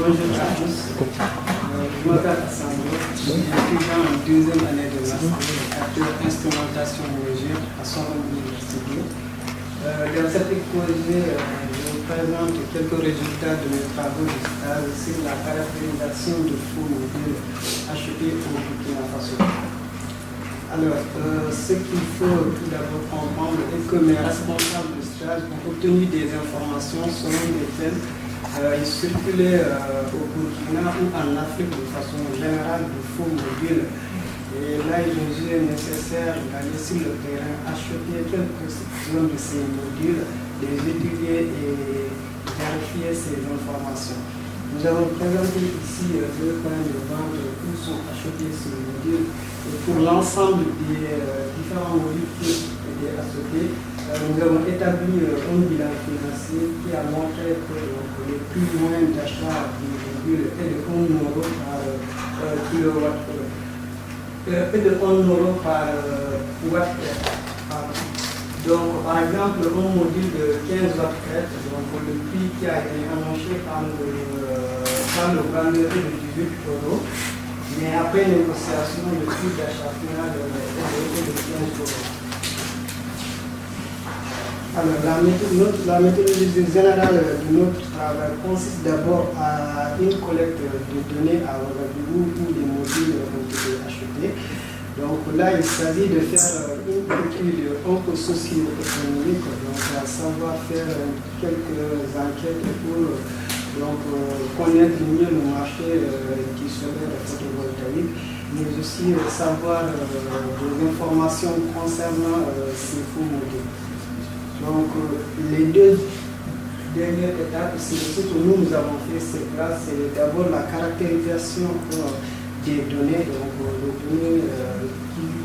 Bonjour à tous. Je m'appelle Sandro. Je suis étudiant en deuxième année de master instrumentation mesure à Sorbonne Université. Dans cet exposé, je vous présente quelques résultats de mes travaux de stage sur la caractérisation de faux modules achetés au Burkina Faso. Alors, ce qu'il faut tout d'abord comprendre est que mes responsables de stage ont obtenu des informations selon lesquelles ils circulaient au Burkina ou en Afrique de façon générale de faux modules. Et là, il nous est nécessaire d'aller sur le terrain, acheter quelques-uns de ces modules, les étudier et vérifier ces informations. Nous avons présenté ici deux points de vente où sont achetés ces modules. Et pour l'ensemble des différents modules qui ont été achetés, nous avons établi un bilan financier qui a montré que le prix moyen d'achat du module est de 1 euro par kilowattheure. Et de 1 euro par watt-heure. Donc, par exemple, un module de 15 watt-heure, donc le prix qui a été annoncé par le vendeur est de 18 euros. Mais après négociation, le prix d'achat final est de 15 euros. Alors, la méthodologie générale de notre travail consiste d'abord à une collecte de données à Ouagadougou où les modules ont été achetés. Donc là, il s'agit de faire une étude un peu socio-économique, donc à savoir faire quelques enquêtes pour connaître mieux le marché du solaire photovoltaïque, mais aussi savoir des informations concernant ces faux modules. Donc, les deux dernières étapes, c'est ce que nous avons fait, c'est d'abord la caractérisation des données, donc les données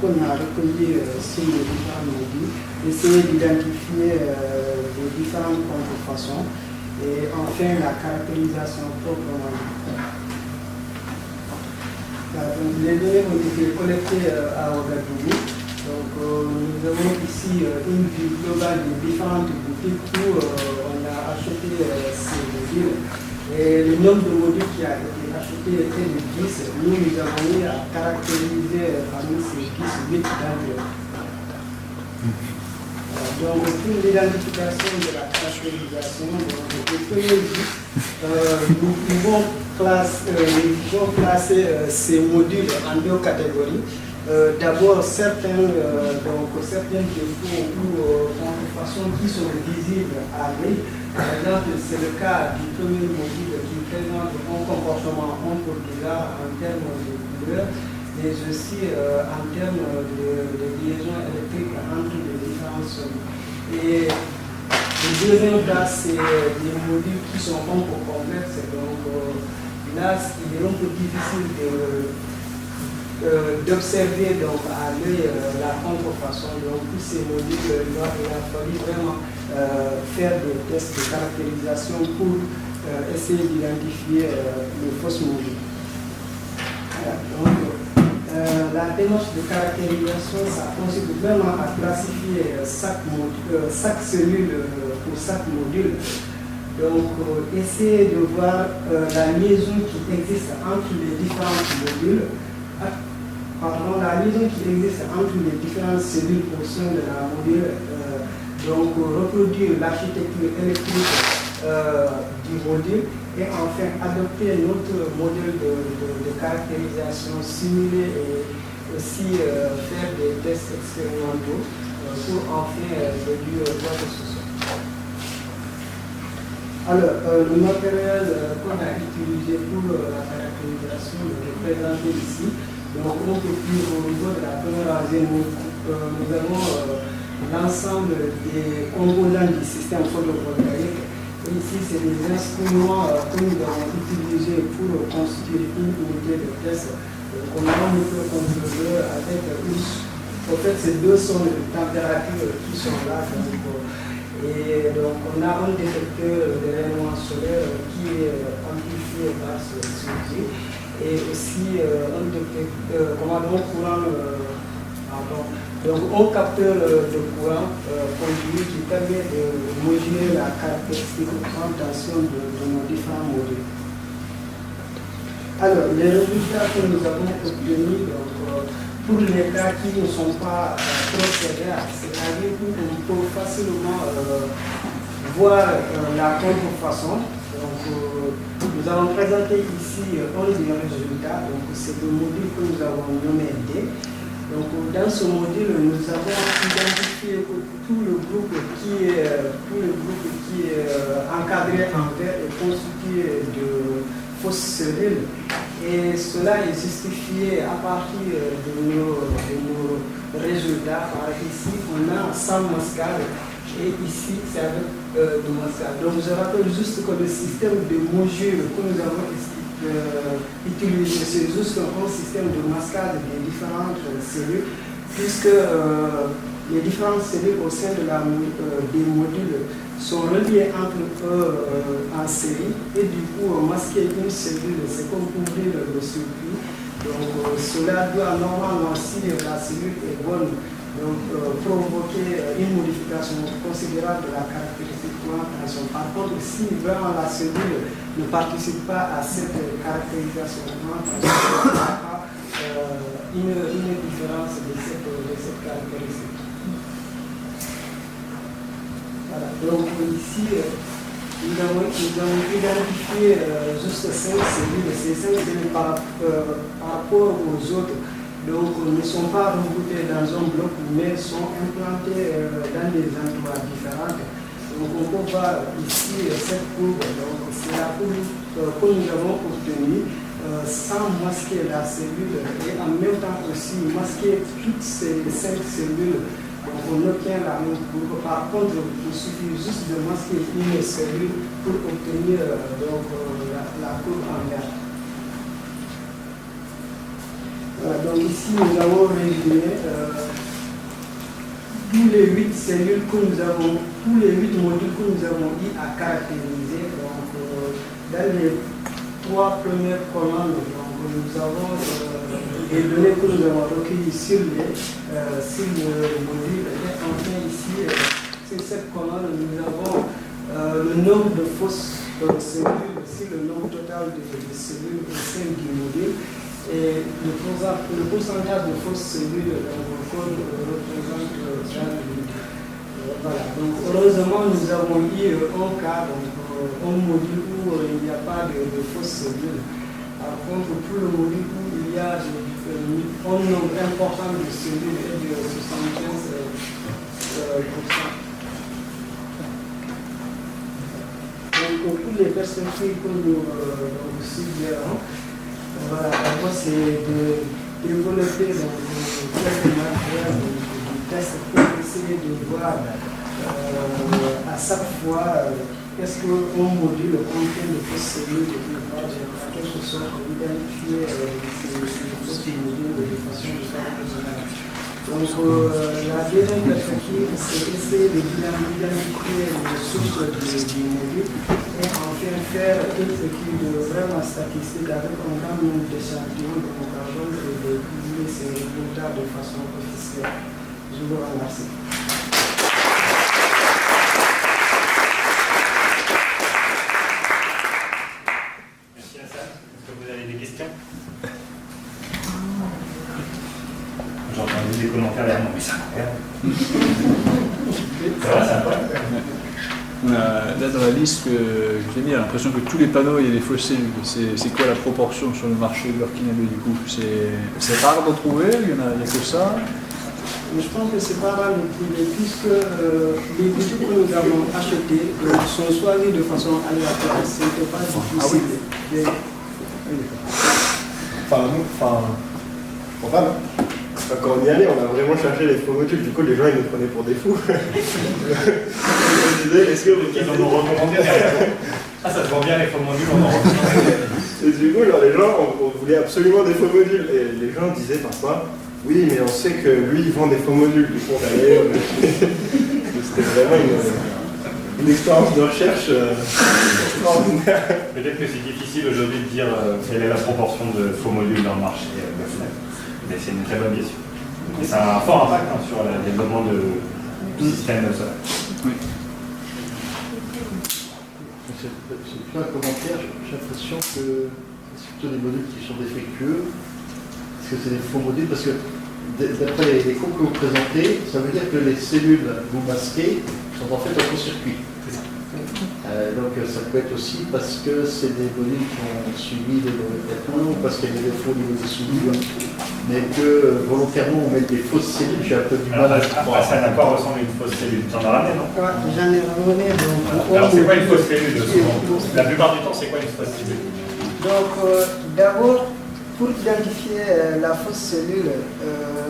qu'on a recueillies sur les différents modules, essayer d'identifier les différentes contrefaçons et enfin la caractérisation proprement dite. Donc, les données ont été collectées à Ouagadougou. Donc, nous avons ici une vue globale des différentes boutiques où on a acheté ces modules. Et le nombre de modules qui a été acheté était de 10. Nous avons eu à caractériser parmi ces 10, 8 d'entre eux. Donc, pour l'identification de la caractérisation, nous pouvons classer ces modules en deux catégories. D'abord, certains défauts ou contrefaçons qui sont visibles à l'œil. Par exemple, c'est le cas du premier module qui présente un comportement un peu bizarre en termes de couleur, mais aussi en termes de liaison électrique entre les différentes zones. Et le deuxième cas, c'est des modules qui sont un peu complexes. Donc là, il est un peu difficile d'observer à l'œil la contrefaçon. Donc, tous ces modules, il a fallu vraiment faire des tests de caractérisation pour essayer d'identifier les fausses modules. Voilà. Donc, la démarche de caractérisation, ça consiste vraiment à classifier chaque cellule pour chaque module. Donc, essayer de voir la liaison qui existe entre les différents modules. La liaison qui existe entre les différentes cellules au sein de la module, donc reproduire l'architecture électrique du module et enfin adopter notre modèle de caractérisation simulé et aussi faire des tests expérimentaux pour enfin réduire votre souci. Alors, le matériel qu'on a utilisé pour la caractérisation est présenté ici. Donc, on peut dire au niveau de la première rangée, nous avons l'ensemble des composants du système photovoltaïque. Et ici, c'est des instruments que nous avons utilisés pour constituer une unité de test. On a un microcontrôleur avec en fait, ces deux sons de température qui sont là. Et donc, on a un détecteur de rayonnement solaire qui est amplifié par ce outil. Et aussi un détecteur, donc un capteur de courant conduit qui permet de mesurer la caractéristique de tension de nos différents modules. Alors, les résultats que nous avons obtenus pour les cas qui ne sont pas trop sévères, c'est-à-dire qu'on peut facilement voir la contrefaçon. Donc, nous allons présenter ici un des résultats. Donc, c'est le module que nous avons nommé D. Donc, dans ce module, nous avons identifié que tout le groupe qui est encadré en vert est constitué de fausses cellules. Et cela est justifié à partir de nos résultats. Par ici, on a 100 mascades et ici, c'est avec de mascades. Donc, je rappelle juste que le système de mesure que nous avons utilisé, c'est juste un système de mascade des différentes cellules, puisque les différentes cellules au sein de des modules sont reliées entre eux en série, et du coup, masquer une cellule, c'est comme ouvrir le circuit. Donc, cela doit normalement, si la cellule est bonne, donc, provoquer une modification considérable de la caractéristique quantification. Par contre, si vraiment la cellule ne participe pas à cette caractérisation quantification, il n'y a pas une différence de cette caractéristique. Voilà. Donc ici, nous avons identifié juste 5 cellules. Ces 5 cellules par rapport aux autres, donc, ne sont pas regroupés dans un bloc, mais sont implantés dans des endroits différents. Donc, on peut voir ici cette courbe. Donc, c'est la courbe que nous avons obtenue sans masquer la cellule et en même temps aussi masquer toutes ces 5 cellules. Donc, on obtient la même courbe. Par contre, il suffit juste de masquer une cellule pour obtenir la courbe en vert. Donc ici, nous avons résumé tous les 8 cellules que nous avons, tous les 8 modules que nous avons eu à caractériser. Donc, dans les 3 premières colonnes, donc, nous avons les données que nous avons recueillies sur le module. Et enfin, ici, sur cette colonne, nous avons le nombre de fausses cellules, c'est le nombre total de cellules au sein du module. Et le pourcentage de fausses cellules dans le code représente voilà. Donc, heureusement, nous avons eu un cas, donc, un module où il n'y a pas de fausses cellules. Par contre, pour le module où il y a un nombre important de cellules et de 75%. Donc, pour les perspectives que nous suggérons, voilà, d'abord c'est de développer quelques matériels de tests pour essayer de voir à chaque fois qu'est-ce qu'un module contient de fausses cellules et de voir en quelque sorte identifier ces modules de façon générale. Donc la deuxième perspective, c'est essayer d'identifier les sources du module et enfin faire une étude vraiment statistique avec un grand nombre d'échantillons de carbone et de publier ces résultats de façon officielle. Je vous remercie. Merci Hassan. Est-ce que vous avez des questions? J'ai entendu des commentaires derrière moi, mais ça va, ça va. Là, dans la liste que j'ai mis, j'ai l'impression que tous les panneaux, il y a des fausses cellules. C'est quoi la proportion sur le marché de l'orchidinabé du coup? C'est rare d'en trouver? Il y a que ça? Je pense que c'est pas mal de trouver, puisque les boutiques que nous avons achetées sont choisies de façon aléatoire. Ce n'était pas difficile. Quand on y allait, on a vraiment cherché les faux modules. Du coup, les gens, ils nous prenaient pour des fous. On disait, est-ce que vous... Ils en ont recommandé derrière. Ah, ça se vend bien les faux modules, on en recommandé. Et du coup, les gens, on voulait absolument des faux modules. Et les gens disaient parfois, oui, mais on sait que lui, il vend des faux modules. Du coup, on allait... C'était vraiment une expérience de recherche extraordinaire. Peut-être que c'est difficile aujourd'hui de dire quelle est la proportion de faux modules dans le marché de FNAC. Mais c'est une très bonne question. Et ça a un fort impact sur le développement du système solaire. Oui. C'est plein de commentaires, j'ai l'impression que c'est plutôt des modules qui sont défectueux. Est-ce que c'est des faux modules? Parce que d'après les cours que vous présentez, ça veut dire que les cellules que vous masquez sont en fait en court-circuit. Donc ça peut être aussi parce que c'est des modules qui ont subi des mauvais traitements, parce qu'il y a des défauts au niveau des cellules, mais que volontairement on met des fausses cellules, j'ai un peu du mal à croire. Ça n'a pas ressemblé à une fausse cellule. Tu en as ramené, non? Ouais, j'en ai ramené. Alors c'est quoi une fausse cellule souvent? La plupart du temps, c'est quoi une fausse cellule? Donc, d'abord, pour identifier la fausse cellule,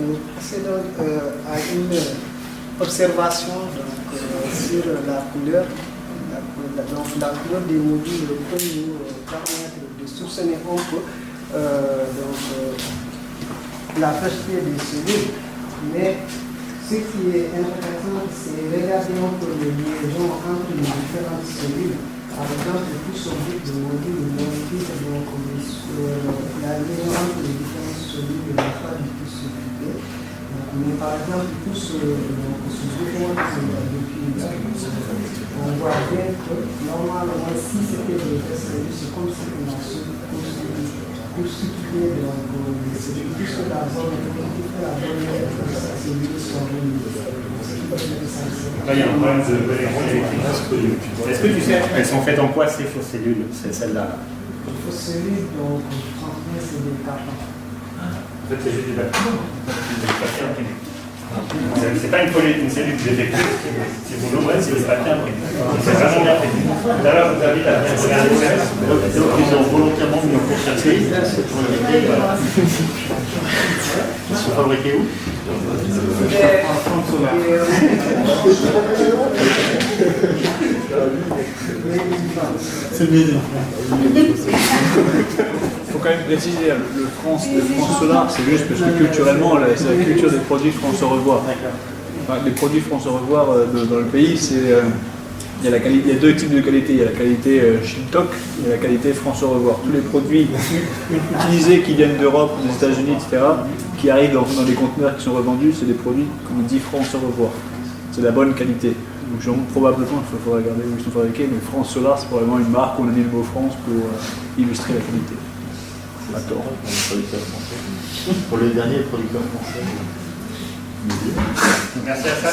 nous procédons à une observation sur la couleur. Donc, la couleur des modules peut nous permettre de soupçonner un peu la fausseté des cellules. Mais ce qui est intéressant, c'est regarder un peu les liaisons entre les différentes cellules. Par exemple, plus on dit de module, donc la liaison entre les différentes cellules n'est pas du tout s'occuper. Mais par exemple, plus se décompte depuis on voit bien que normalement, si c'était des cellules, c'est comme si on a constitué des cellules, puisque la zone qui fait la bonne cellules sont réunies. Là, il y a un problème de cohérence électrique. Est-ce que tu sais, elles sont faites en quoi ces fausses cellules, celles-là? Les fausses cellules, donc, transmettent, c'est des cartons. En fait, c'est juste des papiers imprimés. C'est pas une cellule défectueuse, si vous l'ouvrez, c'est des papiers imprimés. C'est vraiment bien fait. Tout à l'heure, je vous invite à bien regarder ça. Donc ils ont volontairement mis en court-circuit. Ils sont fabriqués où? C'est le midi. Il faut quand même préciser, le France Solar, c'est juste parce que culturellement, c'est la culture des produits France au revoir. Enfin, les produits France au revoir dans le pays, il y a deux types de qualité. Il y a la qualité Shintok et la qualité France au revoir. Tous les produits utilisés qui viennent d'Europe, des États-Unis, etc., qui arrivent dans des conteneurs qui sont revendus, c'est des produits qu'on dit France au revoir. C'est de la bonne qualité. Donc probablement, il faut regarder où ils sont fabriqués, mais France Solar, c'est probablement une marque où on a mis le mot France pour illustrer la qualité. À tort, pour les producteurs français. Pour les derniers producteurs français. Merci à ça.